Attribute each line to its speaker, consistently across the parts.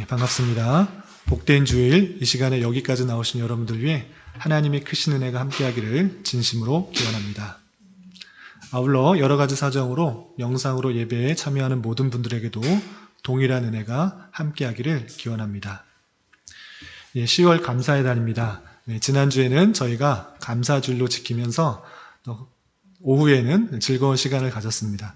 Speaker 1: 반갑습니다. 복된 주일, 이 시간에 여기까지 나오신 여러분들 위해 하나님의 크신 은혜가 함께하기를 진심으로 기원합니다. 아울러 여러 가지 사정으로 영상으로 예배에 참여하는 모든 분들에게도 동일한 은혜가 함께하기를 기원합니다. 10월 감사의 달입니다. 지난주에는 저희가 감사주일로 지키면서 또 오후에는 즐거운 시간을 가졌습니다.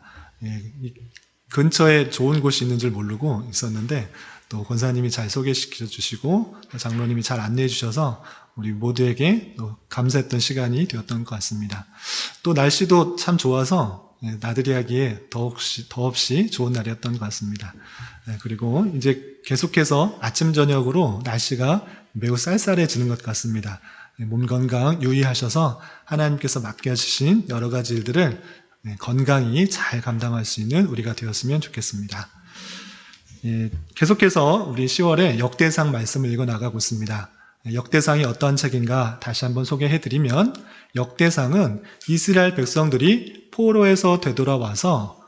Speaker 1: 근처에 좋은 곳이 있는 줄 모르고 있었는데 또 권사님이 잘 소개시켜 주시고 장로님이 잘 안내해 주셔서 우리 모두에게 또 감사했던 시간이 되었던 것 같습니다. 또 날씨도 참 좋아서 나들이 하기에 더없이 좋은 날이었던 것 같습니다. 그리고 이제 계속해서 아침 저녁으로 날씨가 매우 쌀쌀해지는 것 같습니다. 몸 건강 유의하셔서 하나님께서 맡겨주신 여러 가지 일들을 건강히 잘 감당할 수 있는 우리가 되었으면 좋겠습니다. 계속해서 우리 10월에 역대상 말씀을 읽어 나가고 있습니다. 역대상이 어떠한 책인가 다시 한번 소개해드리면, 역대상은 이스라엘 백성들이 포로에서 되돌아와서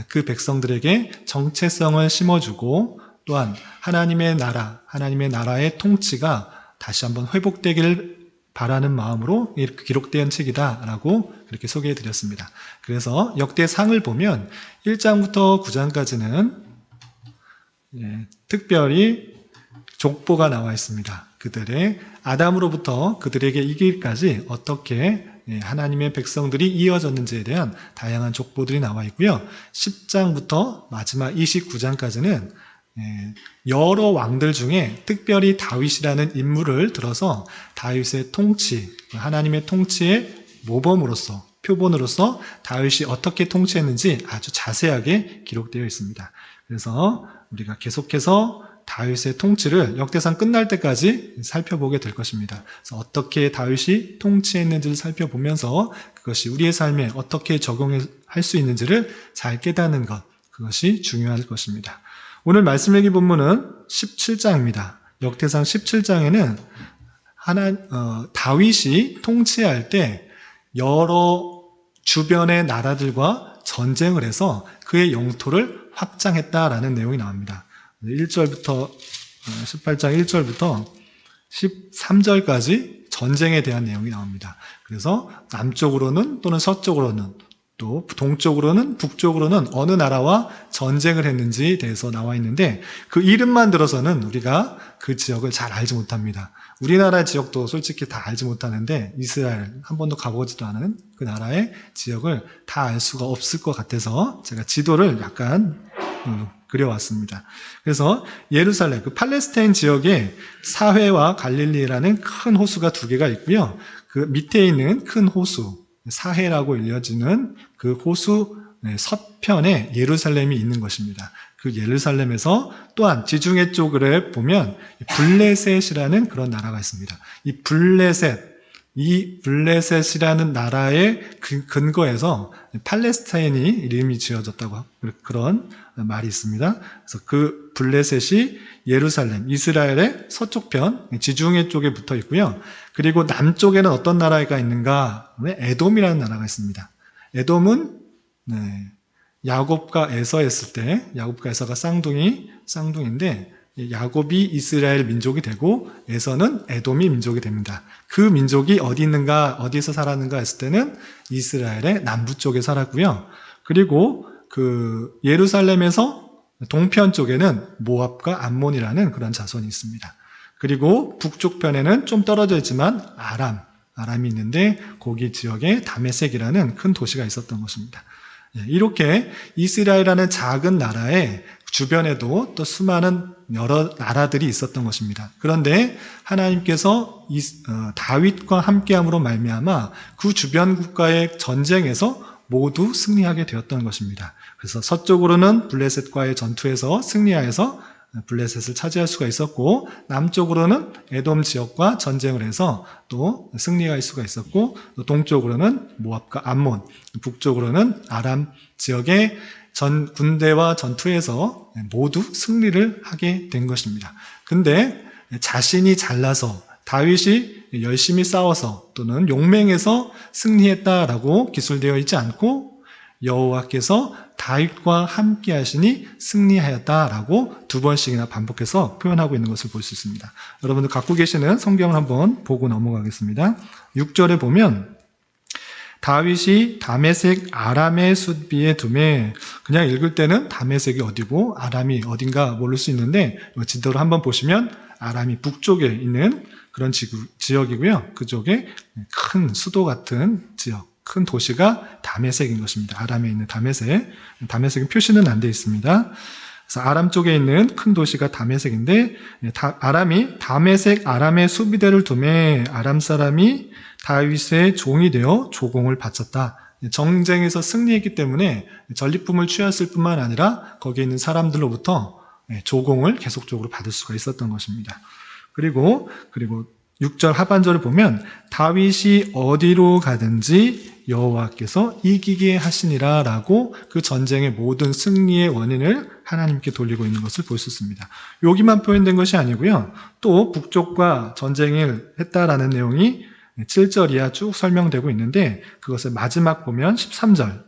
Speaker 1: 그 백성들에게 정체성을 심어주고 또한 하나님의 나라의 통치가 다시 한번 회복되기를 바라는 마음으로 이렇게 기록된 책이다라고 그렇게 소개해드렸습니다. 그래서 역대상을 보면 1장부터 9장까지는 특별히 족보가 나와 있습니다. 그들의 아담으로부터 그들에게 이기까지 어떻게 하나님의 백성들이 이어졌는지에 대한 다양한 족보들이 나와 있고요. 10장부터 마지막 29장까지는 여러 왕들 중에 특별히 다윗이라는 인물을 들어서 다윗의 통치, 하나님의 통치의 모범으로서, 표본으로서 다윗이 어떻게 통치했는지 아주 자세하게 기록되어 있습니다. 그래서 우리가 계속해서 다윗의 통치를 역대상 끝날 때까지 살펴보게 될 것입니다. 그래서 어떻게 다윗이 통치했는지를 살펴보면서 그것이 우리의 삶에 어떻게 적용할 수 있는지를 잘 깨닫는 것, 그것이 중요할 것입니다. 오늘 말씀 읽기 본문은 17장입니다. 역대상 17장에는 다윗이 통치할 때 여러 주변의 나라들과 전쟁을 해서 그의 영토를 확장했다라는 내용이 나옵니다. 18장 1절부터 13절까지 전쟁에 대한 내용이 나옵니다. 그래서 남쪽으로는 또는 서쪽으로는 또 동쪽으로는 북쪽으로는 어느 나라와 전쟁을 했는지에 대해서 나와 있는데 그 이름만 들어서는 우리가 그 지역을 잘 알지 못합니다. 우리나라 지역도 솔직히 다 알지 못하는데 이스라엘 한 번도 가보지도 않은 그 나라의 지역을 다 알 수가 없을 것 같아서 제가 지도를 약간 그려왔습니다. 그래서 예루살렘, 그 팔레스타인 지역에 사회와 갈릴리라는 큰 호수가 두 개가 있고요. 그 밑에 있는 큰 호수, 사해라고 일려지는 그 호수 서편에 예루살렘이 있는 것입니다. 그 예루살렘에서 또한 지중해 쪽을 보면 블레셋이라는 그런 나라가 있습니다. 이 블레셋이라는 나라의 근거에서 팔레스타인이 이름이 지어졌다고 그런 말이 있습니다. 그래서 그 블레셋이 예루살렘, 이스라엘의 서쪽편, 지중해 쪽에 붙어 있고요. 그리고 남쪽에는 어떤 나라가 있는가? 에돔이라는 나라가 있습니다. 에돔은 야곱과 에서였을 때, 야곱과 에서가 쌍둥이인데 야곱이 이스라엘 민족이 되고 에서는 에돔이 민족이 됩니다. 그 민족이 어디 있는가, 어디에서 살았는가 했을 때는 이스라엘의 남부 쪽에 살았고요. 그리고 그 예루살렘에서 동편 쪽에는 모압과 암몬이라는 그런 자손이 있습니다. 그리고 북쪽 편에는 좀 떨어져 있지만 아람이 있는데 거기 지역에 다메섹이라는 큰 도시가 있었던 것입니다. 이렇게 이스라엘이라는 작은 나라의 주변에도 또 수많은 여러 나라들이 있었던 것입니다. 그런데 하나님께서 다윗과 함께함으로 말미암아 그 주변 국가의 전쟁에서 모두 승리하게 되었던 것입니다. 그래서 서쪽으로는 블레셋과의 전투에서 승리하여서 블레셋을 차지할 수가 있었고, 남쪽으로는 에돔 지역과 전쟁을 해서 또 승리할 수가 있었고, 또 동쪽으로는 모압과 암몬, 북쪽으로는 아람 지역의 군대와 전투에서 모두 승리를 하게 된 것입니다. 근데 자신이 잘나서 다윗이 열심히 싸워서 또는 용맹해서 승리했다라고 기술되어 있지 않고 여호와께서 다윗과 함께 하시니 승리하였다라고 2번씩이나 반복해서 표현하고 있는 것을 볼 수 있습니다. 여러분들 갖고 계시는 성경을 한번 보고 넘어가겠습니다. 6절에 보면 다윗이 다메섹 아람의 숫비에 두매, 그냥 읽을 때는 다메섹이 어디고 아람이 어딘가 모를 수 있는데 지도를 한번 보시면 아람이 북쪽에 있는 그런 지역이고요. 그쪽에 큰 수도 같은 지역, 큰 도시가 다메섹인 것입니다. 아람에 있는 다메섹. 다메섹은 표시는 안 되어 있습니다. 그래서 아람 쪽에 있는 큰 도시가 다메섹인데, 아람이 다메섹 아람의 수비대를 두매 아람 사람이 다윗의 종이 되어 조공을 바쳤다. 정쟁에서 승리했기 때문에 전리품을 취했을 뿐만 아니라 거기에 있는 사람들로부터 조공을 계속적으로 받을 수가 있었던 것입니다. 그리고 6절 하반절을 보면 다윗이 어디로 가든지 여호와께서 이기게 하시니라 라고 그 전쟁의 모든 승리의 원인을 하나님께 돌리고 있는 것을 볼 수 있습니다. 여기만 표현된 것이 아니고요. 또 북쪽과 전쟁을 했다라는 내용이 7절 이하 쭉 설명되고 있는데 그것을 마지막 보면 13절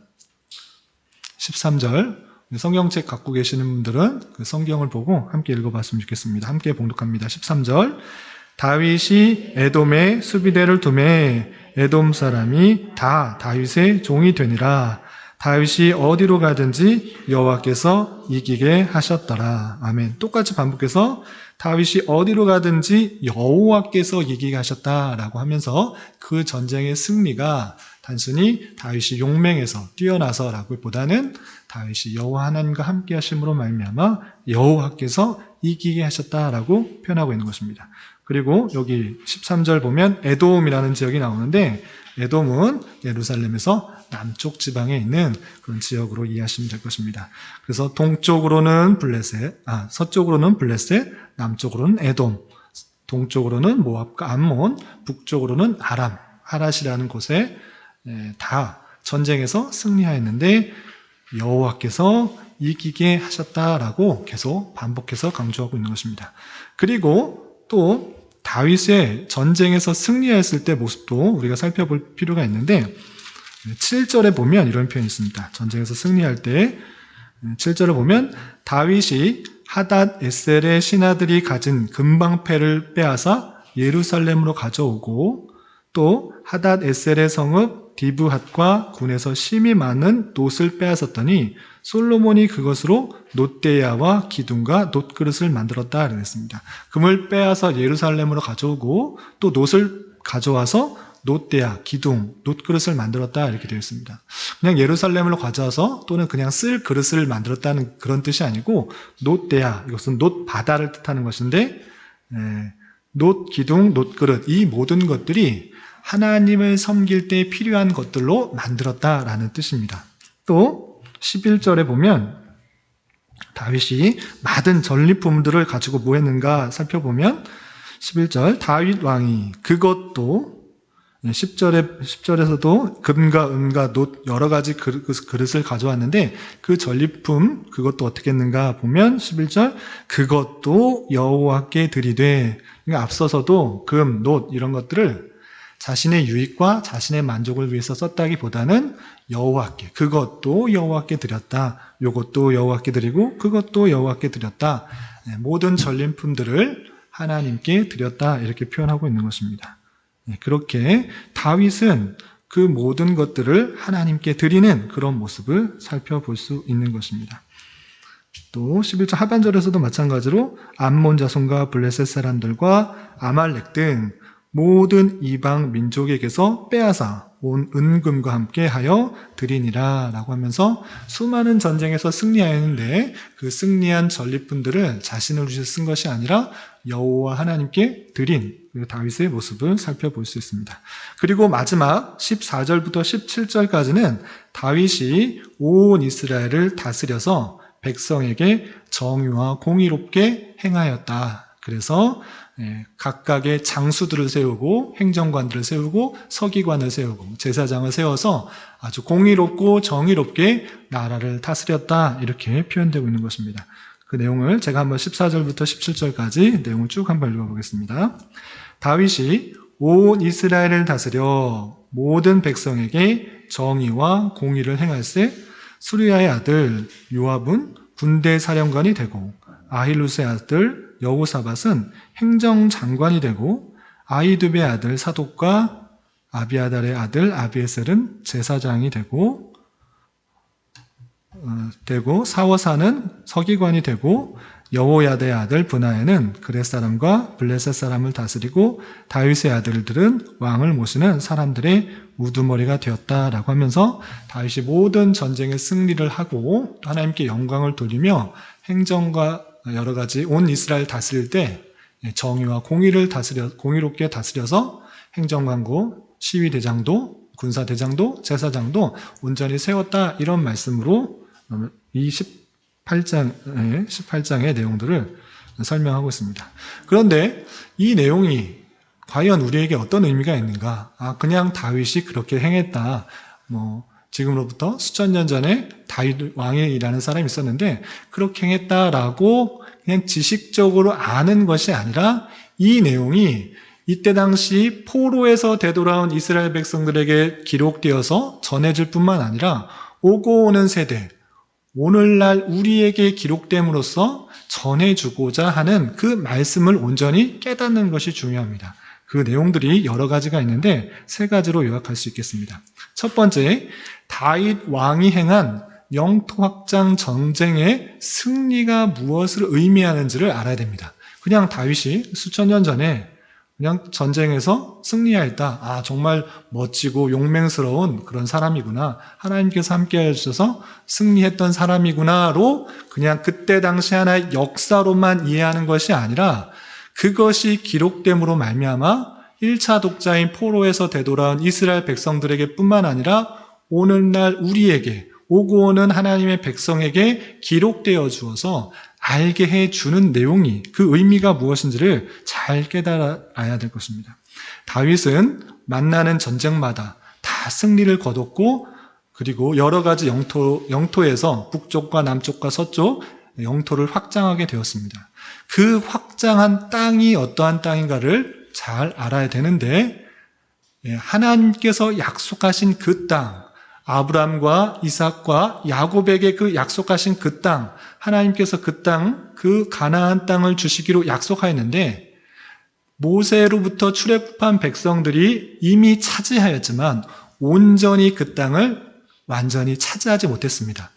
Speaker 1: 성경책 갖고 계시는 분들은 그 성경을 보고 함께 읽어봤으면 좋겠습니다. 함께 봉독합니다. 13절 다윗이 에돔의 수비대를 두매 에돔 사람이 다 다윗의 종이 되니라. 다윗이 어디로 가든지 여호와께서 이기게 하셨더라. 아멘. 똑같이 반복해서 다윗이 어디로 가든지 여호와께서 이기게 하셨다라고 하면서 그 전쟁의 승리가 단순히 다윗이 용맹에서 뛰어나서라고 보다는 다윗이 여호와 하나님과 함께 하심으로 말미암아 여호와께서 이기게 하셨다라고 표현하고 있는 것입니다. 그리고 여기 13절 보면 에돔이라는 지역이 나오는데 에돔은 예루살렘에서 남쪽 지방에 있는 그런 지역으로 이해하시면 될 것입니다. 그래서 동쪽으로는 서쪽으로는 블레셋, 남쪽으로는 에돔, 동쪽으로는 모압과 암몬, 북쪽으로는 아람, 하랏이라는 곳에 다 전쟁에서 승리하였는데 여호와께서 이기게 하셨다라고 계속 반복해서 강조하고 있는 것입니다. 그리고 또 다윗의 전쟁에서 승리했을 때 모습도 우리가 살펴볼 필요가 있는데 7절에 보면 이런 표현이 있습니다. 전쟁에서 승리할 때 7절을 보면 다윗이 하닷 에셀의 신하들이 가진 금방패를 빼앗아 예루살렘으로 가져오고 또 하닷 에셀의 성읍 디브핫과 군에서 심이 많은 놋을 빼앗았더니 솔로몬이 그것으로 놋대야와 기둥과 놋그릇을 만들었다 그랬습니다. 금을 빼앗아 예루살렘으로 가져오고 또 놋을 가져와서 놋대야, 기둥, 놋그릇을 만들었다 이렇게 되어 있습니다. 그냥 예루살렘으로 가져와서 또는 그냥 쓸 그릇을 만들었다는 그런 뜻이 아니고 놋대야, 이것은 놋바다를 뜻하는 것인데 놋 기둥, 놋그릇 이 모든 것들이 하나님을 섬길 때 필요한 것들로 만들었다라는 뜻입니다. 또 11절에 보면 다윗이 많은 전리품들을 가지고 뭐 했는가 살펴보면 11절 다윗 왕이 그것도 10절에서도 금과 은과 놋 여러 가지 그릇을 가져왔는데 그 전리품 그것도 어떻게 했는가 보면 11절 그것도 여호와께 드리되 그러니까 앞서서도 금, 놋 이런 것들을 자신의 유익과 자신의 만족을 위해서 썼다기보다는 여호와께 그것도 여호와께 드렸다. 이것도 여호와께 드리고 그것도 여호와께 드렸다. 모든 전리품들을 하나님께 드렸다 이렇게 표현하고 있는 것입니다. 그렇게 다윗은 그 모든 것들을 하나님께 드리는 그런 모습을 살펴볼 수 있는 것입니다. 또 11절 하반절에서도 마찬가지로 암몬 자손과 블레셋 사람들과 아말렉 등 모든 이방 민족에게서 빼앗아 온 은금과 함께 하여 드리니라 라고 하면서 수많은 전쟁에서 승리하였는데 그 승리한 전리품들을 자신을 위해서 쓴 것이 아니라 여호와 하나님께 드린 다윗의 모습을 살펴볼 수 있습니다. 그리고 마지막 14절부터 17절까지는 다윗이 온 이스라엘을 다스려서 백성에게 정의와 공의롭게 행하였다. 그래서 각각의 장수들을 세우고 행정관들을 세우고 서기관을 세우고 제사장을 세워서 아주 공의롭고 정의롭게 나라를 다스렸다 이렇게 표현되고 있는 것입니다. 그 내용을 제가 한번 14절부터 17절까지 내용을 쭉 한번 읽어보겠습니다. 다윗이 온 이스라엘을 다스려 모든 백성에게 정의와 공의를 행할세 수리아의 아들 요압은 군대 사령관이 되고 아힐루스의 아들 여호사밧은 행정장관이 되고 아히두베의 아들 사독과 아비아달의 아들 아비에셀은 제사장이 되고 사워사는 서기관이 되고 여호야다의 아들 브나야는 그렛 사람과 블레셋 사람을 다스리고 다윗의 아들들은 왕을 모시는 사람들의 우두머리가 되었다라고 하면서 다윗이 모든 전쟁의 승리를 하고 하나님께 영광을 돌리며 행정과 여러 가지 온 이스라엘 다스릴 때 정의와 공의롭게 다스려서 행정관고, 시위대장도, 군사대장도, 제사장도 온전히 세웠다, 이런 말씀으로 이 18장의 내용들을 설명하고 있습니다. 그런데 이 내용이 과연 우리에게 어떤 의미가 있는가? 그냥 다윗이 그렇게 행했다. 지금으로부터 수천 년 전에 다윗 왕이라는 사람이 있었는데 그렇게 행했다라고 그냥 지식적으로 아는 것이 아니라 이 내용이 이때 당시 포로에서 되돌아온 이스라엘 백성들에게 기록되어서 전해질 뿐만 아니라 오고 오는 세대, 오늘날 우리에게 기록됨으로써 전해주고자 하는 그 말씀을 온전히 깨닫는 것이 중요합니다. 그 내용들이 여러 가지가 있는데 세 가지로 요약할 수 있겠습니다. 첫 번째, 다윗 왕이 행한 영토 확장 전쟁의 승리가 무엇을 의미하는지를 알아야 됩니다. 그냥 다윗이 수천 년 전에 그냥 전쟁에서 승리하였다. 정말 멋지고 용맹스러운 그런 사람이구나. 하나님께서 함께 해주셔서 승리했던 사람이구나로 그냥 그때 당시 하나의 역사로만 이해하는 것이 아니라 그것이 기록됨으로 말미암아 1차 독자인 포로에서 되돌아온 이스라엘 백성들에게 뿐만 아니라 오늘날 우리에게 오고 오는 하나님의 백성에게 기록되어 주어서 알게 해주는 내용이, 그 의미가 무엇인지를 잘 깨달아야 될 것입니다. 다윗은 만나는 전쟁마다 다 승리를 거뒀고 그리고 여러 가지 영토에서 북쪽과 남쪽과 서쪽 영토를 확장하게 되었습니다. 그 확장한 땅이 어떠한 땅인가를 잘 알아야 되는데 하나님께서 약속하신 그 땅, 아브람과 이삭과 야곱에게 그 약속하신 그 땅, 하나님께서 그 땅, 그 가나안 땅을 주시기로 약속하였는데 모세로부터 출애굽한 백성들이 이미 차지하였지만 온전히 그 땅을 완전히 차지하지 못했습니다.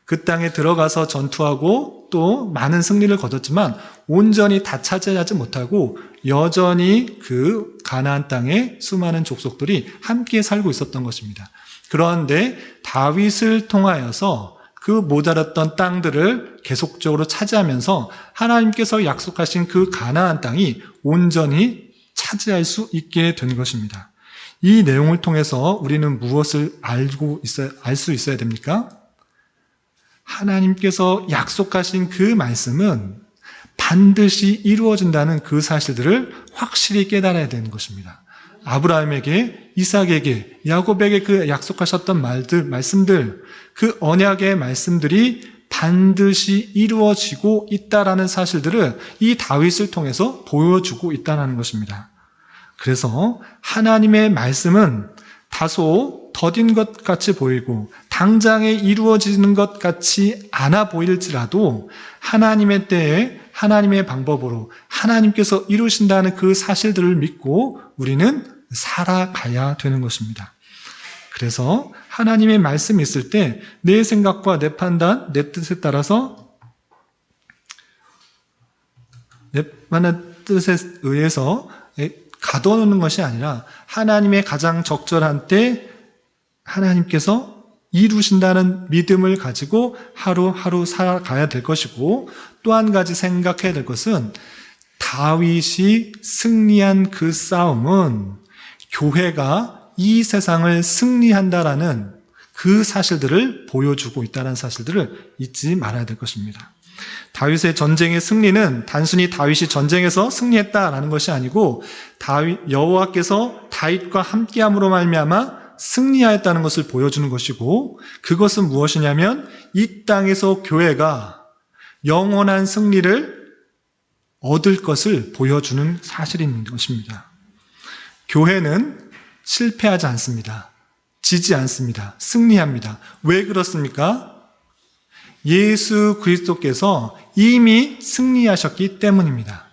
Speaker 1: 그 땅에 들어가서 전투하고 또 많은 승리를 거뒀지만 온전히 다 차지하지 못하고 여전히 그 가나안 땅에 수많은 족속들이 함께 살고 있었던 것입니다. 그런데 다윗을 통하여서 그 모자랐던 땅들을 계속적으로 차지하면서 하나님께서 약속하신 그 가나안 땅이 온전히 차지할 수 있게 된 것입니다. 이 내용을 통해서 우리는 무엇을 알 수 있어야 됩니까? 하나님께서 약속하신 그 말씀은 반드시 이루어진다는 그 사실들을 확실히 깨달아야 되는 것입니다. 아브라함에게, 이삭에게, 야곱에게 그 약속하셨던 말씀들, 그 언약의 말씀들이 반드시 이루어지고 있다라는 사실들을 이 다윗을 통해서 보여주고 있다는 것입니다. 그래서 하나님의 말씀은 다소 더딘 것 같이 보이고 당장에 이루어지는 것 같이 않아 보일지라도 하나님의 때에 하나님의 방법으로 하나님께서 이루신다는 그 사실들을 믿고 우리는 살아가야 되는 것입니다. 그래서 하나님의 말씀이 있을 때 내 생각과 내 판단, 내 뜻에 따라서 내 뜻에 의해서 가둬놓는 것이 아니라 하나님의 가장 적절한 때 하나님께서 이루신다는 믿음을 가지고 하루하루 살아가야 될 것이고, 또 한 가지 생각해야 될 것은 다윗이 승리한 그 싸움은 교회가 이 세상을 승리한다라는 그 사실들을 보여주고 있다는 사실들을 잊지 말아야 될 것입니다. 다윗의 전쟁의 승리는 단순히 다윗이 전쟁에서 승리했다라는 것이 아니고 여호와께서 다윗과 함께함으로 말미암아 승리하였다는 것을 보여주는 것이고, 그것은 무엇이냐면 이 땅에서 교회가 영원한 승리를 얻을 것을 보여주는 사실인 것입니다. 교회는 실패하지 않습니다. 지지 않습니다. 승리합니다. 왜 그렇습니까? 예수 그리스도께서 이미 승리하셨기 때문입니다.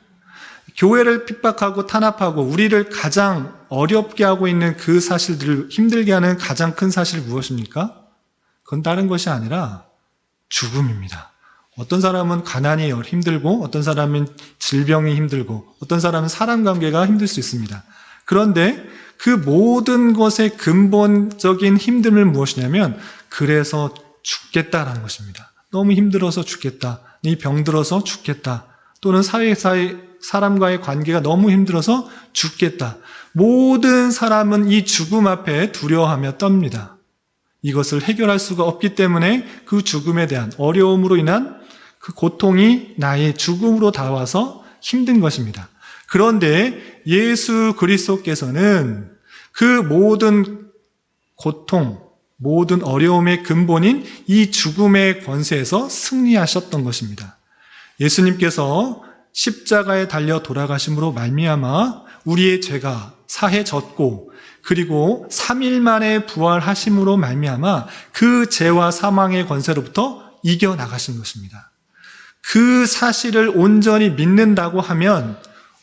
Speaker 1: 교회를 핍박하고 탄압하고 우리를 가장 어렵게 하고 있는 그 사실들을 힘들게 하는 가장 큰 사실이 무엇입니까? 그건 다른 것이 아니라 죽음입니다. 어떤 사람은 가난이 힘들고 어떤 사람은 질병이 힘들고 어떤 사람은 사람 관계가 힘들 수 있습니다. 그런데 그 모든 것의 근본적인 힘듦은 무엇이냐면 그래서 죽겠다라는 것입니다. 너무 힘들어서 죽겠다. 이 병들어서 죽겠다. 또는 사회사의 사람과의 관계가 너무 힘들어서 죽겠다. 모든 사람은 이 죽음 앞에 두려워하며 떱니다. 이것을 해결할 수가 없기 때문에 그 죽음에 대한 어려움으로 인한 그 고통이 나의 죽음으로 다가와서 힘든 것입니다. 그런데 예수 그리스도께서는 그 모든 고통, 모든 어려움의 근본인 이 죽음의 권세에서 승리하셨던 것입니다. 예수님께서 십자가에 달려 돌아가심으로 말미암아 우리의 죄가 사해졌고 그리고 3일 만에 부활하심으로 말미암아 그 죄와 사망의 권세로부터 이겨나가신 것입니다. 그 사실을 온전히 믿는다고 하면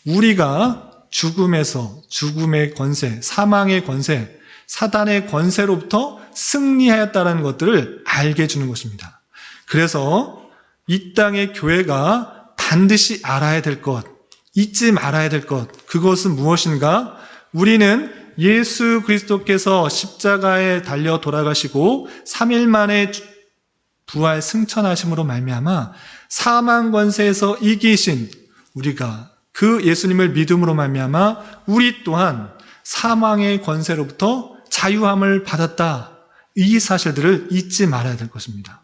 Speaker 1: 우리가 죽음에서 죽음의 권세, 사망의 권세, 사단의 권세로부터 승리하였다는 것들을 알게 해주는 것입니다. 그래서 이 땅의 교회가 반드시 알아야 될 것, 잊지 말아야 될 것, 그것은 무엇인가? 우리는 예수 그리스도께서 십자가에 달려 돌아가시고 3일 만에 부활 승천하심으로 말미암아 사망 권세에서 이기신 우리가 그 예수님을 믿음으로 말미암아 우리 또한 사망의 권세로부터 자유함을 받았다. 이 사실들을 잊지 말아야 될 것입니다.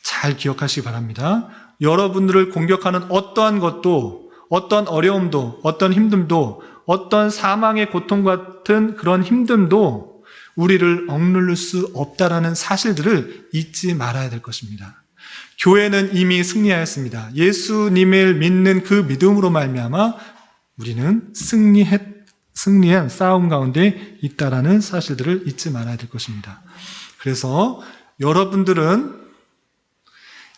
Speaker 1: 잘 기억하시기 바랍니다. 여러분들을 공격하는 어떠한 것도, 어떤 어려움도, 어떤 힘듦도, 어떤 사망의 고통 같은 그런 힘듦도 우리를 억누를 수 없다라는 사실들을 잊지 말아야 될 것입니다. 교회는 이미 승리하였습니다. 예수님을 믿는 그 믿음으로 말미암아 우리는 승리한 싸움 가운데 있다라는 사실들을 잊지 말아야 될 것입니다. 그래서 여러분들은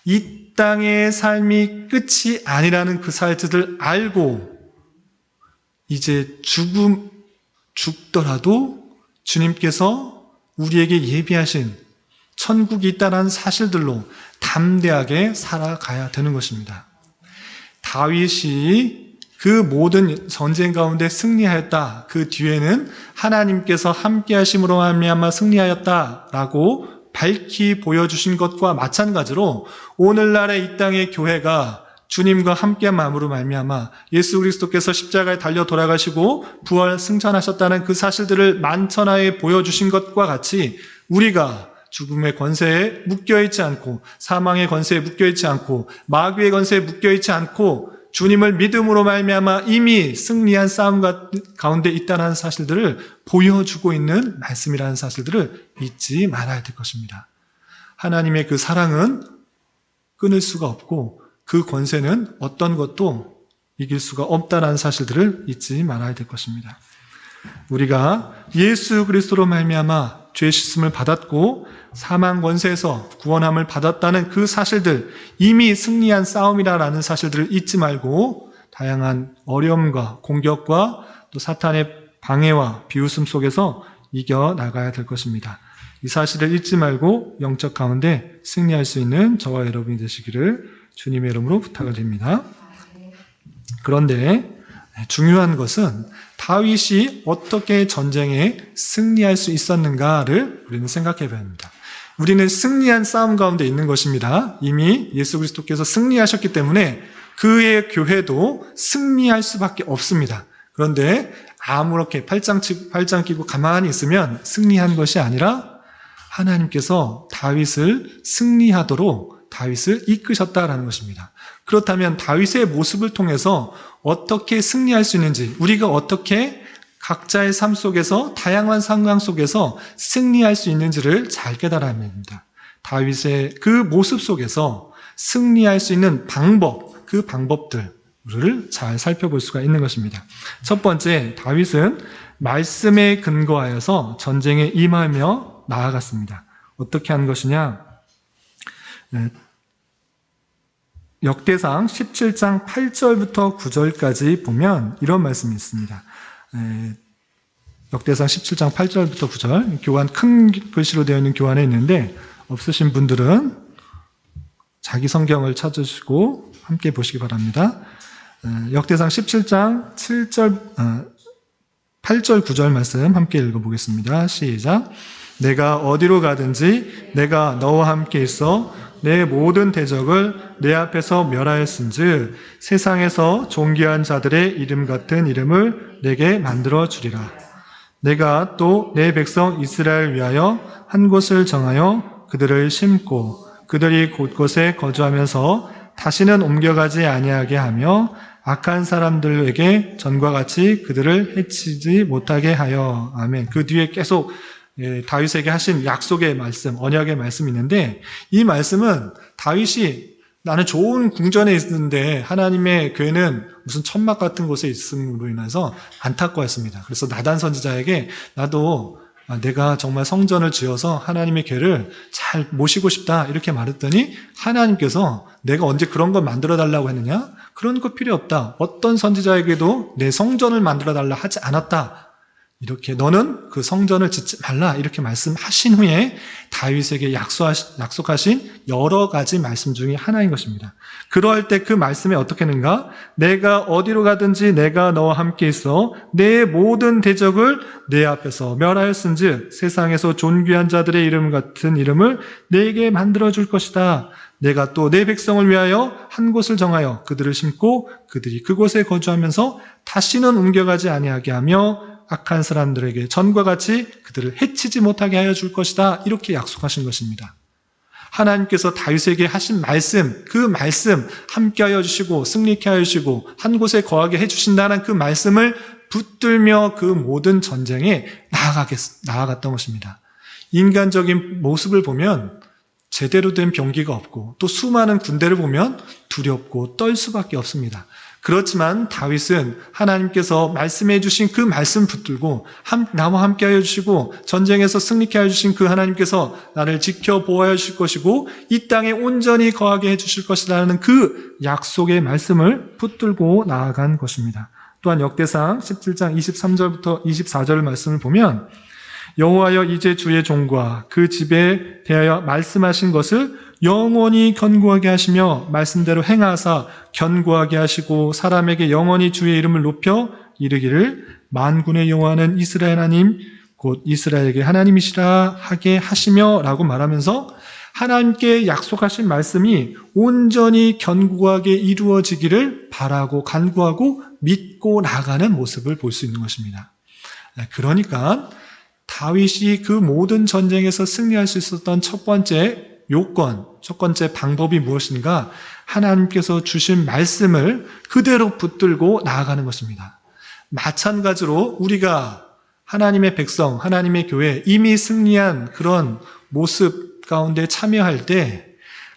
Speaker 1: 이 땅의 삶이 끝이 아니라는 그 사실들을 알고 이제 죽더라도 주님께서 우리에게 예비하신 천국이 있다는 사실들로 담대하게 살아가야 되는 것입니다. 다윗이 그 모든 전쟁 가운데 승리하였다. 그 뒤에는 하나님께서 함께 하심으로 말미암아 승리하였다라고 밝히 보여주신 것과 마찬가지로 오늘날의 이 땅의 교회가 주님과 함께한 마음으로 말미암아 예수 그리스도께서 십자가에 달려 돌아가시고 부활 승천하셨다는 그 사실들을 만천하에 보여주신 것과 같이 우리가 죽음의 권세에 묶여있지 않고 사망의 권세에 묶여있지 않고 마귀의 권세에 묶여있지 않고 주님을 믿음으로 말미암아 이미 승리한 싸움 가운데 있다는 사실들을 보여주고 있는 말씀이라는 사실들을 잊지 말아야 될 것입니다. 하나님의 그 사랑은 끊을 수가 없고 그 권세는 어떤 것도 이길 수가 없다는 사실들을 잊지 말아야 될 것입니다. 우리가 예수 그리스도로 말미암아 죄 씻음을 받았고 사망 권세에서 구원함을 받았다는 그 사실들, 이미 승리한 싸움이라는 사실들을 잊지 말고 다양한 어려움과 공격과 또 사탄의 방해와 비웃음 속에서 이겨나가야 될 것입니다. 이 사실을 잊지 말고 영적 가운데 승리할 수 있는 저와 여러분이 되시기를 주님의 이름으로 부탁을 드립니다. 그런데 중요한 것은 다윗이 어떻게 전쟁에 승리할 수 있었는가를 우리는 생각해 봐야 합니다. 우리는 승리한 싸움 가운데 있는 것입니다. 이미 예수 그리스도께서 승리하셨기 때문에 그의 교회도 승리할 수밖에 없습니다. 그런데 아무렇게 팔짱 끼고 가만히 있으면 승리한 것이 아니라 하나님께서 다윗을 승리하도록 다윗을 이끄셨다라는 것입니다. 그렇다면 다윗의 모습을 통해서 어떻게 승리할 수 있는지, 우리가 어떻게 각자의 삶 속에서 다양한 상황 속에서 승리할 수 있는지를 잘 깨달아야 합니다. 다윗의 그 모습 속에서 승리할 수 있는 방법, 그 방법들, 를 잘 살펴볼 수가 있는 것입니다. 첫 번째, 다윗은 말씀에 근거하여서 전쟁에 임하며 나아갔습니다. 어떻게 한 것이냐? 역대상 17장 8절부터 9절까지 보면 이런 말씀이 있습니다. 역대상 17장 8절부터 9절, 교환 큰 글씨로 되어 있는 교환에 있는데 없으신 분들은 자기 성경을 찾으시고 함께 보시기 바랍니다. 역대상 17장 8절 9절 말씀 함께 읽어보겠습니다. 시작. 내가 어디로 가든지 내가 너와 함께 있어 내 모든 대적을 내 앞에서 멸하였은즉 세상에서 존귀한 자들의 이름 같은 이름을 내게 만들어 주리라. 내가 또 내 백성 이스라엘 위하여 한 곳을 정하여 그들을 심고 그들이 곳곳에 거주하면서 다시는 옮겨가지 아니하게 하며 악한 사람들에게 전과 같이 그들을 해치지 못하게 하여. 아멘. 그 뒤에 계속 다윗에게 하신 약속의 말씀, 언약의 말씀이 있는데 이 말씀은 다윗이 나는 좋은 궁전에 있는데 하나님의 궤는 무슨 천막 같은 곳에 있음으로 인해서 안타까웠습니다. 그래서 나단 선지자에게 나도 내가 정말 성전을 지어서 하나님의 궤를 잘 모시고 싶다 이렇게 말했더니 하나님께서 내가 언제 그런 걸 만들어 달라고 했느냐? 그런 거 필요 없다. 어떤 선지자에게도 내 성전을 만들어 달라 하지 않았다. 이렇게 너는 그 성전을 짓지 말라 이렇게 말씀하신 후에 다윗에게 약속하신 여러 가지 말씀 중에 하나인 것입니다. 그러할 때 그 말씀에 어떻게 하는가? 내가 어디로 가든지 내가 너와 함께 있어 내 모든 대적을 내 앞에서 멸하였은즉 세상에서 존귀한 자들의 이름 같은 이름을 내게 만들어줄 것이다. 내가 또 내 백성을 위하여 한 곳을 정하여 그들을 심고 그들이 그곳에 거주하면서 다시는 옮겨가지 아니하게 하며 악한 사람들에게 전과 같이 그들을 해치지 못하게 하여 줄 것이다. 이렇게 약속하신 것입니다. 하나님께서 다윗에게 하신 말씀, 그 말씀 함께 하여 주시고 승리케 하여 주시고 한 곳에 거하게 해 주신다는 그 말씀을 붙들며 그 모든 전쟁에 나아갔던 것입니다. 인간적인 모습을 보면 제대로 된 병기가 없고 또 수많은 군대를 보면 두렵고 떨 수밖에 없습니다. 그렇지만 다윗은 하나님께서 말씀해 주신 그 말씀 붙들고 나와 함께 하여 주시고 전쟁에서 승리케 하여 주신 그 하나님께서 나를 지켜 보호하여 주실 것이고 이 땅에 온전히 거하게 해 주실 것이라는 그 약속의 말씀을 붙들고 나아간 것입니다. 또한 역대상 17장 23절부터 24절 말씀을 보면 여호와여 이제 주의 종과 그 집에 대하여 말씀하신 것을 영원히 견고하게 하시며 말씀대로 행하사 견고하게 하시고 사람에게 영원히 주의 이름을 높여 이르기를 만군의 여호와는 이스라엘 하나님 곧 이스라엘에게 하나님이시라 하게 하시며 라고 말하면서 하나님께 약속하신 말씀이 온전히 견고하게 이루어지기를 바라고 간구하고 믿고 나가는 모습을 볼 수 있는 것입니다. 그러니까 다윗이 그 모든 전쟁에서 승리할 수 있었던 첫 번째 요건, 첫 번째 방법이 무엇인가? 하나님께서 주신 말씀을 그대로 붙들고 나아가는 것입니다. 마찬가지로 우리가 하나님의 백성, 하나님의 교회, 이미 승리한 그런 모습 가운데 참여할 때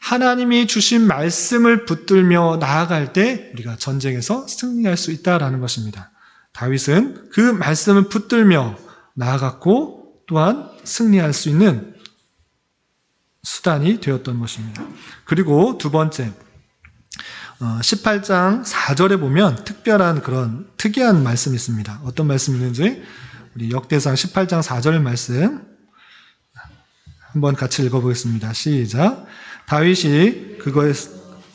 Speaker 1: 하나님이 주신 말씀을 붙들며 나아갈 때 우리가 전쟁에서 승리할 수 있다라는 것입니다. 다윗은 그 말씀을 붙들며 나아갔고 또한 승리할 수 있는 수단이 되었던 것입니다. 그리고 두 번째, 18장 4절에 보면 특이한 말씀이 있습니다. 어떤 말씀이 있는지 우리 역대상 18장 4절 말씀 한번 같이 읽어보겠습니다. 시작. 다윗이 그거에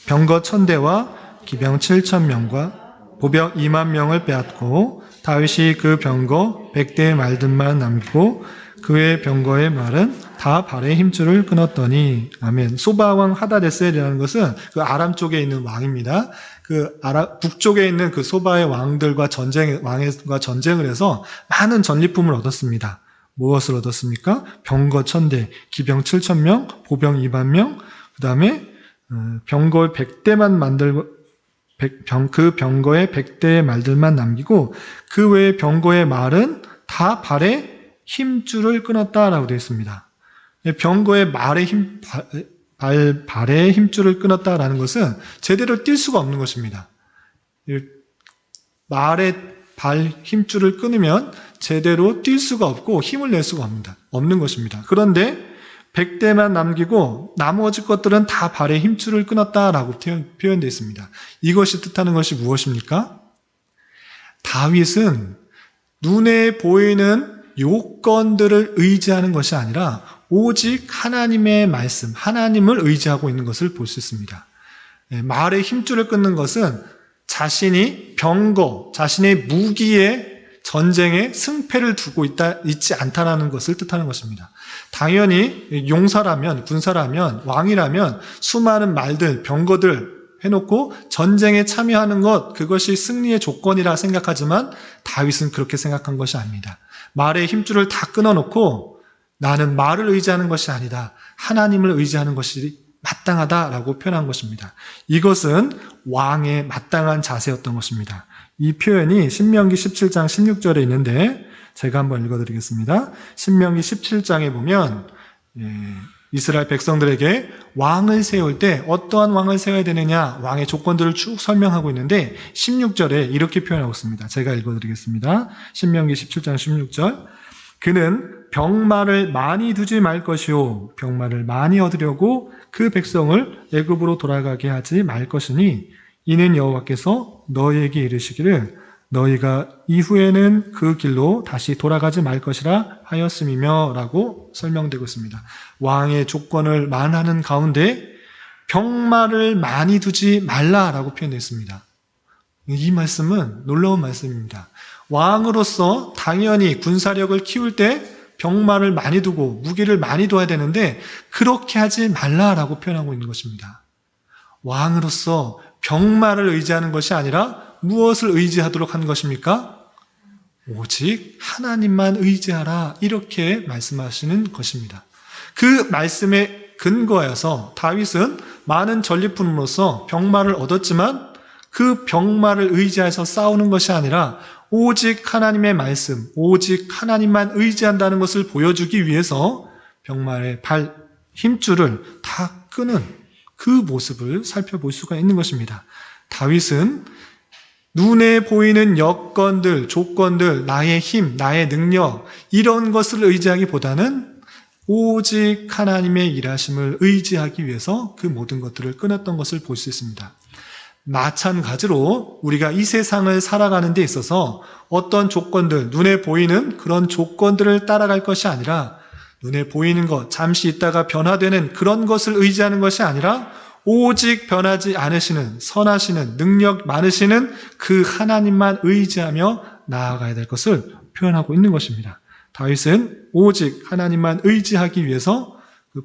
Speaker 1: 병거 1000대와 기병 7000명과 보병 2만 명을 빼앗고 다윗이 그 병거 100대의 말들만 남기고 그의 병거의 말은 다 발의 힘줄을 끊었더니. 아멘. 소바 왕 하다데셀이라는 것은 그 아람 쪽에 있는 왕입니다. 그 북쪽에 있는 그 소바의 왕과 전쟁을 해서 많은 전리품을 얻었습니다. 무엇을 얻었습니까? 병거 1000대, 기병 7000명, 보병 2만 명, 그 다음에 병거 100대만 만들고 그 병거의 100대의 말들만 남기고 그 외의 병거의 말은 다 발의 힘줄을 끊었다라고 되어 있습니다. 병거의 발의 힘줄을 끊었다라는 것은 제대로 뛸 수가 없는 것입니다. 말의 발 힘줄을 끊으면 제대로 뛸 수가 없고 힘을 낼 수가 없는 것입니다. 그런데 100대만 남기고 나머지 것들은 다 발의 힘줄을 끊었다라고 표현되어 있습니다. 이것이 뜻하는 것이 무엇입니까? 다윗은 눈에 보이는 요건들을 의지하는 것이 아니라 오직 하나님의 말씀, 하나님을 의지하고 있는 것을 볼 수 있습니다. 말의 힘줄을 끊는 것은 자신이 병거, 자신의 무기에 전쟁에 승패를 두고 있지 않다는 것을 뜻하는 것입니다. 당연히 용사라면, 군사라면, 왕이라면 수많은 말들, 병거들 해놓고 전쟁에 참여하는 것, 그것이 승리의 조건이라 생각하지만 다윗은 그렇게 생각한 것이 아닙니다. 말의 힘줄을 다 끊어놓고 나는 말을 의지하는 것이 아니다. 하나님을 의지하는 것이 마땅하다라고 표현한 것입니다. 이것은 왕의 마땅한 자세였던 것입니다. 이 표현이 신명기 17장 16절에 있는데 제가 한번 읽어드리겠습니다. 신명기 17장에 보면 이스라엘 백성들에게 왕을 세울 때 어떠한 왕을 세워야 되느냐, 왕의 조건들을 쭉 설명하고 있는데 16절에 이렇게 표현하고 있습니다. 제가 읽어드리겠습니다. 신명기 17장 16절. 그는 병마를 많이 두지 말 것이요 병마를 많이 얻으려고 그 백성을 애굽으로 돌아가게 하지 말 것이니 이는 여호와께서 너희에게 이르시기를 너희가 이후에는 그 길로 다시 돌아가지 말 것이라 하였음이며 라고 설명되고 있습니다. 왕의 조건을 말하는 가운데 병마를 많이 두지 말라라고 표현되어 있습니다. 이 말씀은 놀라운 말씀입니다. 왕으로서 당연히 군사력을 키울 때 병마를 많이 두고 무기를 많이 둬야 되는데 그렇게 하지 말라라고 표현하고 있는 것입니다. 왕으로서 병마를 의지하는 것이 아니라 무엇을 의지하도록 한 것입니까? 오직 하나님만 의지하라 이렇게 말씀하시는 것입니다. 그 말씀에 근거하여서 다윗은 많은 전리품으로서 병마를 얻었지만 그 병마를 의지해서 싸우는 것이 아니라 오직 하나님의 말씀, 오직 하나님만 의지한다는 것을 보여주기 위해서 병마의 발 힘줄을 다 끄는 그 모습을 살펴볼 수가 있는 것입니다. 다윗은 눈에 보이는 여건들, 조건들, 나의 힘, 나의 능력 이런 것을 의지하기보다는 오직 하나님의 일하심을 의지하기 위해서 그 모든 것들을 끊었던 것을 볼 수 있습니다. 마찬가지로 우리가 이 세상을 살아가는 데 있어서 어떤 조건들, 눈에 보이는 그런 조건들을 따라갈 것이 아니라 눈에 보이는 것, 잠시 있다가 변화되는 그런 것을 의지하는 것이 아니라 오직 변하지 않으시는, 선하시는, 능력 많으시는 그 하나님만 의지하며 나아가야 될 것을 표현하고 있는 것입니다. 다윗은 오직 하나님만 의지하기 위해서 그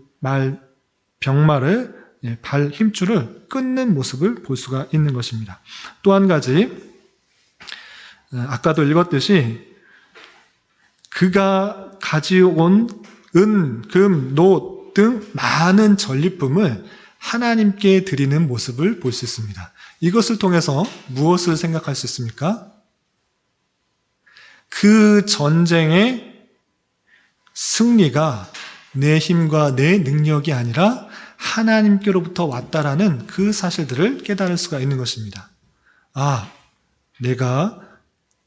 Speaker 1: 병마를 발 힘줄을 끊는 모습을 볼 수가 있는 것입니다. 또 한 가지, 아까도 읽었듯이 그가 가져온 은, 금, 놋 등 많은 전리품을 하나님께 드리는 모습을 볼 수 있습니다. 이것을 통해서 무엇을 생각할 수 있습니까? 그 전쟁의 승리가 내 힘과 내 능력이 아니라 하나님께로부터 왔다라는 그 사실들을 깨달을 수가 있는 것입니다. 아, 내가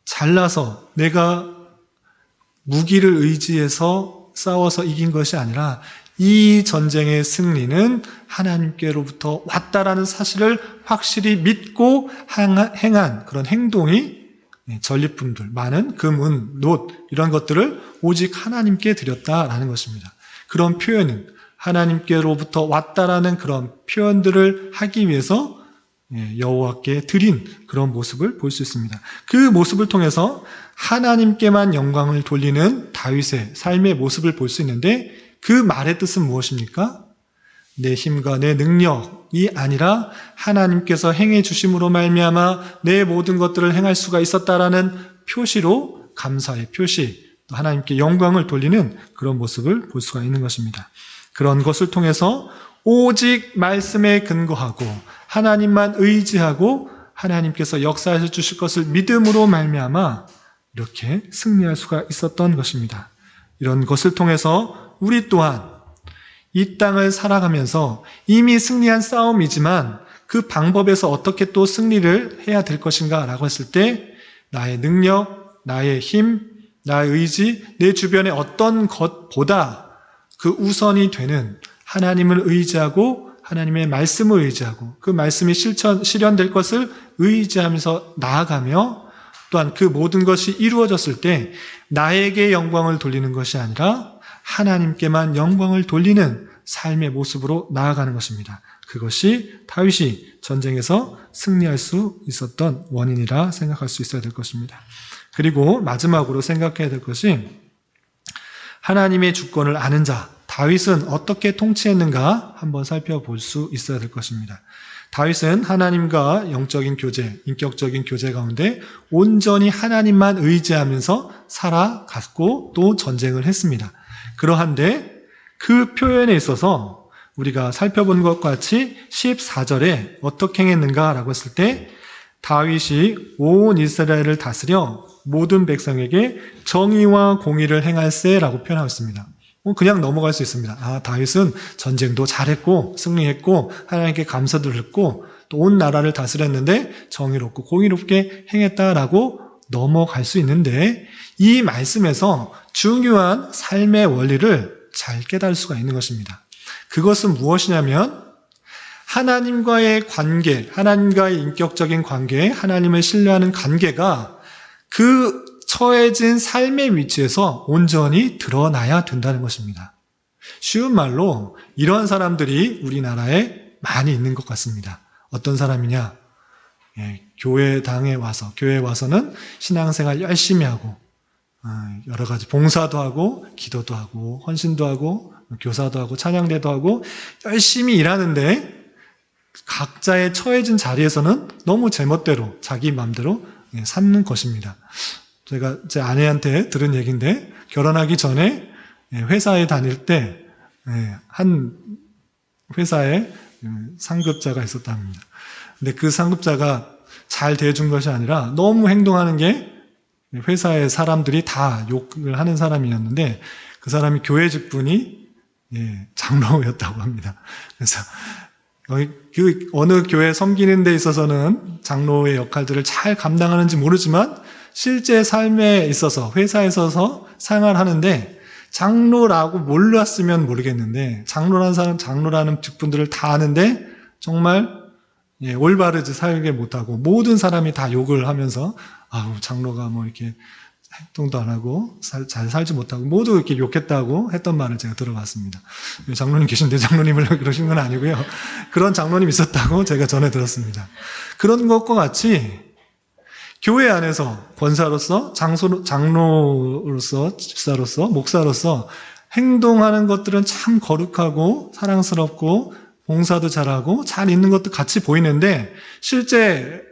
Speaker 1: 잘나서 내가 무기를 의지해서 싸워서 이긴 것이 아니라 이 전쟁의 승리는 하나님께로부터 왔다라는 사실을 확실히 믿고 행한 그런 행동이 전리품들, 많은 금, 은, 놋 이런 것들을 오직 하나님께 드렸다라는 것입니다. 그런 표현은 하나님께로부터 왔다라는 그런 표현들을 하기 위해서 여호와께 드린 그런 모습을 볼 수 있습니다. 그 모습을 통해서 하나님께만 영광을 돌리는 다윗의 삶의 모습을 볼 수 있는데 그 말의 뜻은 무엇입니까? 내 힘과 내 능력이 아니라 하나님께서 행해 주심으로 말미암아 내 모든 것들을 행할 수가 있었다라는 표시로 감사의 표시, 또 하나님께 영광을 돌리는 그런 모습을 볼 수가 있는 것입니다. 그런 것을 통해서 오직 말씀에 근거하고 하나님만 의지하고 하나님께서 역사해 주실 것을 믿음으로 말미암아 이렇게 승리할 수가 있었던 것입니다. 이런 것을 통해서 우리 또한 이 땅을 살아가면서 이미 승리한 싸움이지만 그 방법에서 어떻게 또 승리를 해야 될 것인가 라고 했을 때 나의 능력, 나의 힘, 나의 의지, 내 주변의 어떤 것보다 그 우선이 되는 하나님을 의지하고 하나님의 말씀을 의지하고 그 말씀이 실현될 것을 의지하면서 나아가며 또한 그 모든 것이 이루어졌을 때 나에게 영광을 돌리는 것이 아니라 하나님께만 영광을 돌리는 삶의 모습으로 나아가는 것입니다. 그것이 다윗이 전쟁에서 승리할 수 있었던 원인이라 생각할 수 있어야 될 것입니다. 그리고 마지막으로 생각해야 될 것이 하나님의 주권을 아는 자, 다윗은 어떻게 통치했는가 한번 살펴볼 수 있어야 될 것입니다. 다윗은 하나님과 영적인 교제, 인격적인 교제 가운데 온전히 하나님만 의지하면서 살아갔고 또 전쟁을 했습니다. 그러한데 그 표현에 있어서 우리가 살펴본 것과 같이 14절에 어떻게 행했는가라고 했을 때 다윗이 온 이스라엘을 다스려 모든 백성에게 정의와 공의를 행할세라고 표현하고 있습니다. 그냥 넘어갈 수 있습니다. 다윗은 전쟁도 잘했고 승리했고 하나님께 감사도 했고 또 온 나라를 다스렸는데 정의롭고 공의롭게 행했다라고 넘어갈 수 있는데 이 말씀에서 중요한 삶의 원리를 잘 깨달을 수가 있는 것입니다. 그것은 무엇이냐면 하나님과의 관계, 하나님과의 인격적인 관계, 하나님을 신뢰하는 관계가 그 처해진 삶의 위치에서 온전히 드러나야 된다는 것입니다. 쉬운 말로 이러한 사람들이 우리나라에 많이 있는 것 같습니다. 어떤 사람이냐? 교회에 와서는 신앙생활 열심히 하고 여러 가지 봉사도 하고 기도도 하고 헌신도 하고 교사도 하고 찬양대도 하고 열심히 일하는데 각자의 처해진 자리에서는 너무 제멋대로 자기 마음대로 삼는 것입니다. 제가 제 아내한테 들은 얘기인데 결혼하기 전에 회사에 다닐 때 한 회사에 상급자가 있었답니다. 근데 그 상급자가 잘 대해준 것이 아니라 너무 행동하는 게 회사의 사람들이 다 욕을 하는 사람이었는데 그 사람이 교회 직분이 장로였다고 합니다. 그래서 그 어느 교회 섬기는 데 있어서는 장로의 역할들을 잘 감당하는지 모르지만 실제 삶에 있어서 회사에 있어서 생활하는데 장로라고 몰랐으면 모르겠는데 장로라는 사람, 장로라는 직분들을 다 아는데 정말 올바르지 살게 못하고 모든 사람이 다 욕을 하면서 장로가 뭐 이렇게 행동도 안 하고 잘 살지 못하고 모두 이렇게 욕했다고 했던 말을 제가 들어봤습니다. 장로님 계신데 장로님을 그러신 건 아니고요. 그런 장로님 있었다고 제가 전해 들었습니다. 그런 것과 같이 교회 안에서 권사로서 장로로서 집사로서 목사로서 행동하는 것들은 참 거룩하고 사랑스럽고 봉사도 잘하고 잘 있는 것도 같이 보이는데 실제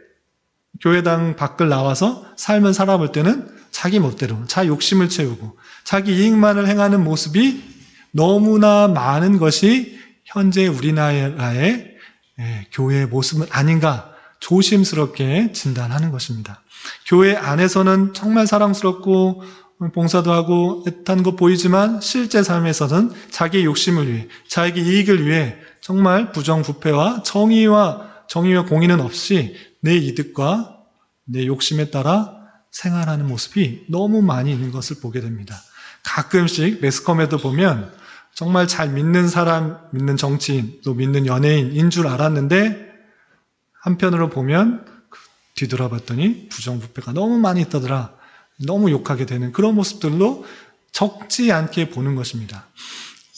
Speaker 1: 교회당 밖을 나와서 삶을 살아볼 때는 자기 멋대로 자기 욕심을 채우고 자기 이익만을 행하는 모습이 너무나 많은 것이 현재 우리나라의 교회의 모습은 아닌가 조심스럽게 진단하는 것입니다. 교회 안에서는 정말 사랑스럽고 봉사도 하고 애탄 거 보이지만 실제 삶에서는 자기 욕심을 위해 자기 이익을 위해 정말 부정부패와 정의와 공의는 없이 내 이득과 내 욕심에 따라 생활하는 모습이 너무 많이 있는 것을 보게 됩니다. 가끔씩 매스컴에도 보면 정말 잘 믿는 사람, 믿는 정치인, 또 믿는 연예인인 줄 알았는데 한편으로 보면 뒤돌아봤더니 부정부패가 너무 많이 있더라. 너무 욕하게 되는 그런 모습들로 적지 않게 보는 것입니다.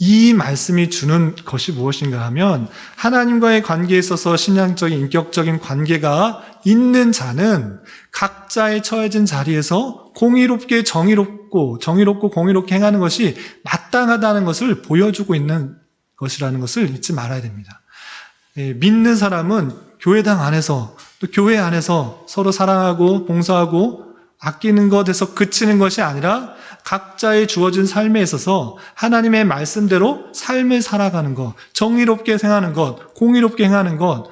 Speaker 1: 이 말씀이 주는 것이 무엇인가 하면 하나님과의 관계에 있어서 신앙적인 인격적인 관계가 있는 자는 각자의 처해진 자리에서 공의롭게 정의롭고 공의롭게 행하는 것이 마땅하다는 것을 보여주고 있는 것이라는 것을 잊지 말아야 됩니다. 믿는 사람은 교회당 안에서 또 교회 안에서 서로 사랑하고 봉사하고 아끼는 것에서 그치는 것이 아니라 각자의 주어진 삶에 있어서 하나님의 말씀대로 삶을 살아가는 것, 정의롭게 행하는 것, 공의롭게 행하는 것,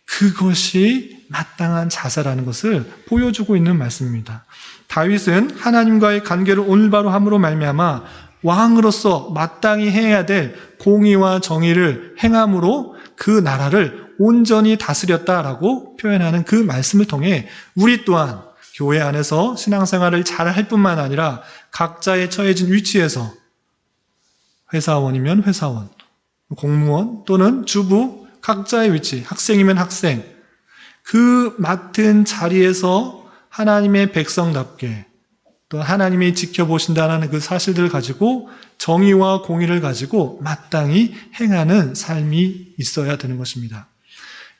Speaker 1: 그것이 마땅한 자세라는 것을 보여주고 있는 말씀입니다. 다윗은 하나님과의 관계를 올바로 함으로 말미암아 왕으로서 마땅히 해야 될 공의와 정의를 행함으로 그 나라를 온전히 다스렸다라고 표현하는 그 말씀을 통해 우리 또한 교회 안에서 신앙생활을 잘할 뿐만 아니라 각자의 처해진 위치에서 회사원이면 회사원, 공무원 또는 주부, 각자의 위치, 학생이면 학생, 그 맡은 자리에서 하나님의 백성답게 또 하나님이 지켜보신다는 그 사실들을 가지고 정의와 공의를 가지고 마땅히 행하는 삶이 있어야 되는 것입니다.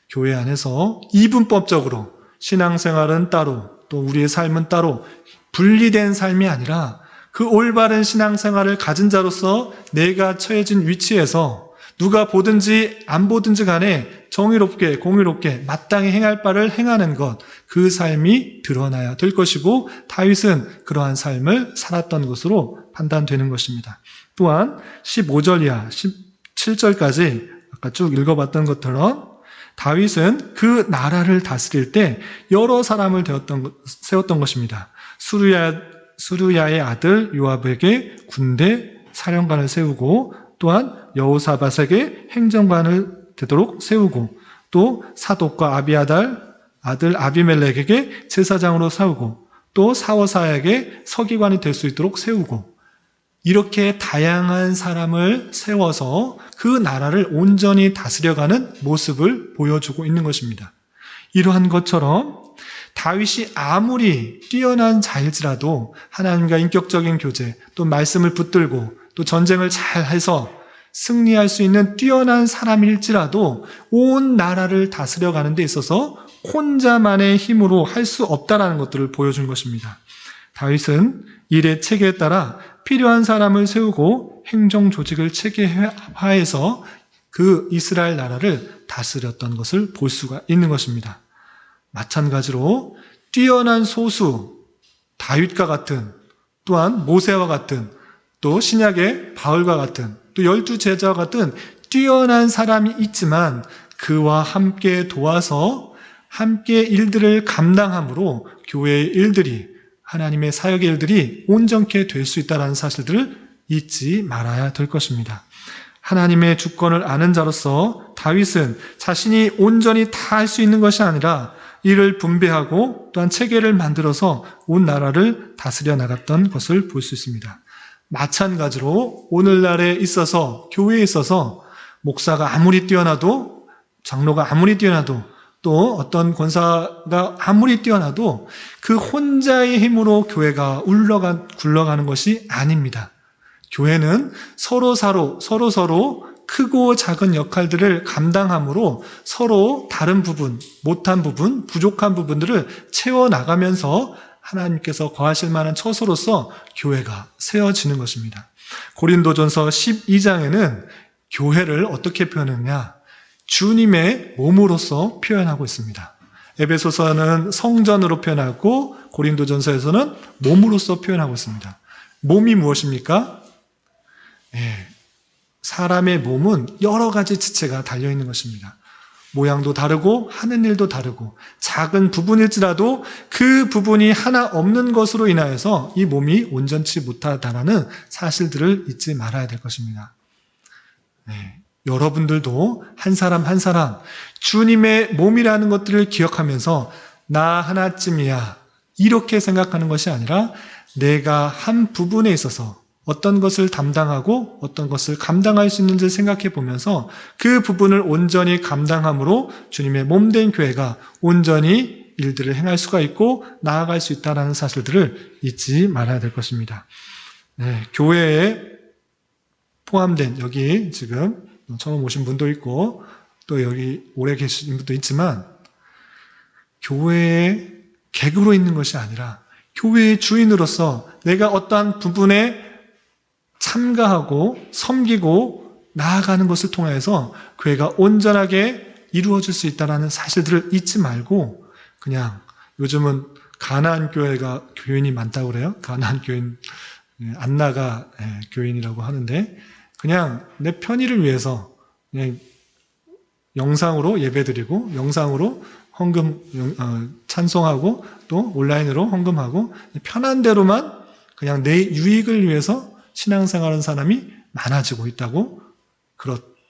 Speaker 1: 교회 안에서 이분법적으로 신앙생활은 따로 또 우리의 삶은 따로 분리된 삶이 아니라 그 올바른 신앙생활을 가진 자로서 내가 처해진 위치에서 누가 보든지 안 보든지 간에 정의롭게 공의롭게 마땅히 행할 바를 행하는 것, 그 삶이 드러나야 될 것이고 다윗은 그러한 삶을 살았던 것으로 판단되는 것입니다. 또한 15절 이하 17절까지 아까 쭉 읽어봤던 것처럼 다윗은 그 나라를 다스릴 때 여러 사람을 세웠던 것입니다. 수르야의 아들 요압에게 군대 사령관을 세우고 또한 여호사밧에게 행정관을 되도록 세우고 또 사독과 아비아달 아들 아비멜렉에게 제사장으로 세우고 또 사워사에게 서기관이 될 수 있도록 세우고 이렇게 다양한 사람을 세워서 그 나라를 온전히 다스려가는 모습을 보여주고 있는 것입니다. 이러한 것처럼 다윗이 아무리 뛰어난 자일지라도 하나님과 인격적인 교제, 또 말씀을 붙들고 또 전쟁을 잘 해서 승리할 수 있는 뛰어난 사람일지라도 온 나라를 다스려가는 데 있어서 혼자만의 힘으로 할 수 없다는 것들을 보여준 것입니다. 다윗은 일의 체계에 따라 필요한 사람을 세우고 행정 조직을 체계화해서 그 이스라엘 나라를 다스렸던 것을 볼 수가 있는 것입니다. 마찬가지로 뛰어난 소수, 다윗과 같은 또한 모세와 같은 또 신약의 바울과 같은 또 12제자와 같은 뛰어난 사람이 있지만 그와 함께 도와서 함께 일들을 감당함으로 교회의 일들이 하나님의 사역의 일들이 온전케 될 수 있다는 사실들을 잊지 말아야 될 것입니다. 하나님의 주권을 아는 자로서 다윗은 자신이 온전히 다 할 수 있는 것이 아니라 이를 분배하고 또한 체계를 만들어서 온 나라를 다스려 나갔던 것을 볼 수 있습니다. 마찬가지로 오늘날에 있어서 교회에 있어서 목사가 아무리 뛰어나도 장로가 아무리 뛰어나도 또 어떤 권사가 아무리 뛰어나도 그 혼자의 힘으로 교회가 굴러가는 것이 아닙니다. 교회는 서로 크고 작은 역할들을 감당함으로 서로 다른 부분, 못한 부분, 부족한 부분들을 채워나가면서 하나님께서 거하실 만한 처소로서 교회가 세워지는 것입니다. 고린도전서 12장에는 교회를 어떻게 표현하느냐? 주님의 몸으로서 표현하고 있습니다. 에베소서는 성전으로 표현하고 고린도전서에서는 몸으로서 표현하고 있습니다. 몸이 무엇입니까? 사람의 몸은 여러 가지 지체가 달려있는 것입니다. 모양도 다르고 하는 일도 다르고 작은 부분일지라도 그 부분이 하나 없는 것으로 인하여서 이 몸이 온전치 못하다는 사실들을 잊지 말아야 될 것입니다. 여러분들도 한 사람 한 사람 주님의 몸이라는 것들을 기억하면서 나 하나쯤이야 이렇게 생각하는 것이 아니라 내가 한 부분에 있어서 어떤 것을 담당하고 어떤 것을 감당할 수 있는지를 생각해 보면서 그 부분을 온전히 감당함으로 주님의 몸된 교회가 온전히 일들을 행할 수가 있고 나아갈 수 있다는 사실들을 잊지 말아야 될 것입니다. 교회에 포함된 여기 지금 처음 오신 분도 있고 또 여기 오래 계신 분도 있지만 교회의 객으로 있는 것이 아니라 교회의 주인으로서 내가 어떠한 부분에 참가하고 섬기고 나아가는 것을 통해서 교회가 온전하게 이루어질 수 있다는 사실들을 잊지 말고 그냥 요즘은 가나안 교회가 교인이 많다고 그래요. 가나안 교인, 안나가 교인이라고 하는데 그냥 내 편의를 위해서 그냥 영상으로 예배드리고 영상으로 헌금 찬송하고 또 온라인으로 헌금하고 편한 대로만 그냥 내 유익을 위해서 신앙생활하는 사람이 많아지고 있다고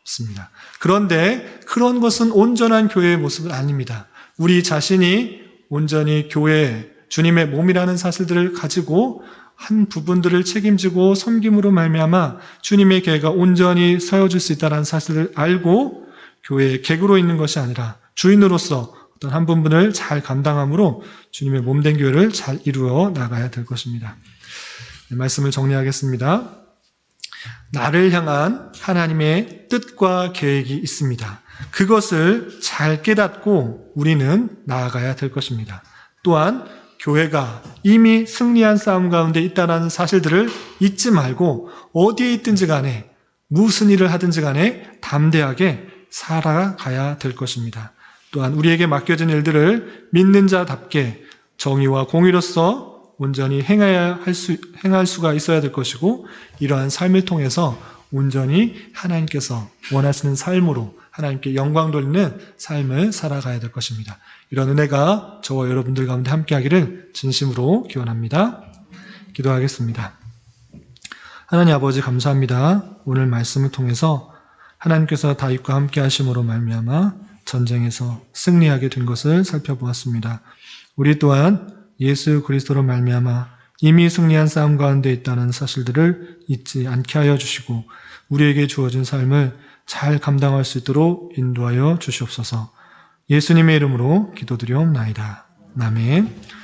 Speaker 1: 있습니다. 그런데 그런 것은 온전한 교회의 모습은 아닙니다. 우리 자신이 온전히 교회, 주님의 몸이라는 사실들을 가지고 한 부분들을 책임지고 섬김으로 말미암아 주님의 교회가 온전히 서여질 수 있다는 사실을 알고 교회의 객으로 있는 것이 아니라 주인으로서 어떤 한 부분을 잘 감당함으로 주님의 몸된 교회를 잘 이루어 나가야 될 것입니다. 말씀을 정리하겠습니다. 나를 향한 하나님의 뜻과 계획이 있습니다. 그것을 잘 깨닫고 우리는 나아가야 될 것입니다. 또한 교회가 이미 승리한 싸움 가운데 있다는 사실들을 잊지 말고 어디에 있든지 간에 무슨 일을 하든지 간에 담대하게 살아가야 될 것입니다. 또한 우리에게 맡겨진 일들을 믿는 자답게 정의와 공의로서 온전히 행할 수가 있어야 될 것이고 이러한 삶을 통해서 온전히 하나님께서 원하시는 삶으로 하나님께 영광 돌리는 삶을 살아가야 될 것입니다. 이런 은혜가 저와 여러분들 가운데 함께하기를 진심으로 기원합니다. 기도하겠습니다. 하나님 아버지 감사합니다. 오늘 말씀을 통해서 하나님께서 다윗과 함께 하심으로 말미암아 전쟁에서 승리하게 된 것을 살펴보았습니다. 우리 또한 예수 그리스도로 말미암아 이미 승리한 싸움 가운데 있다는 사실들을 잊지 않게 하여 주시고 우리에게 주어진 삶을 잘 감당할 수 있도록 인도하여 주시옵소서. 예수님의 이름으로 기도드리옵나이다. 아멘.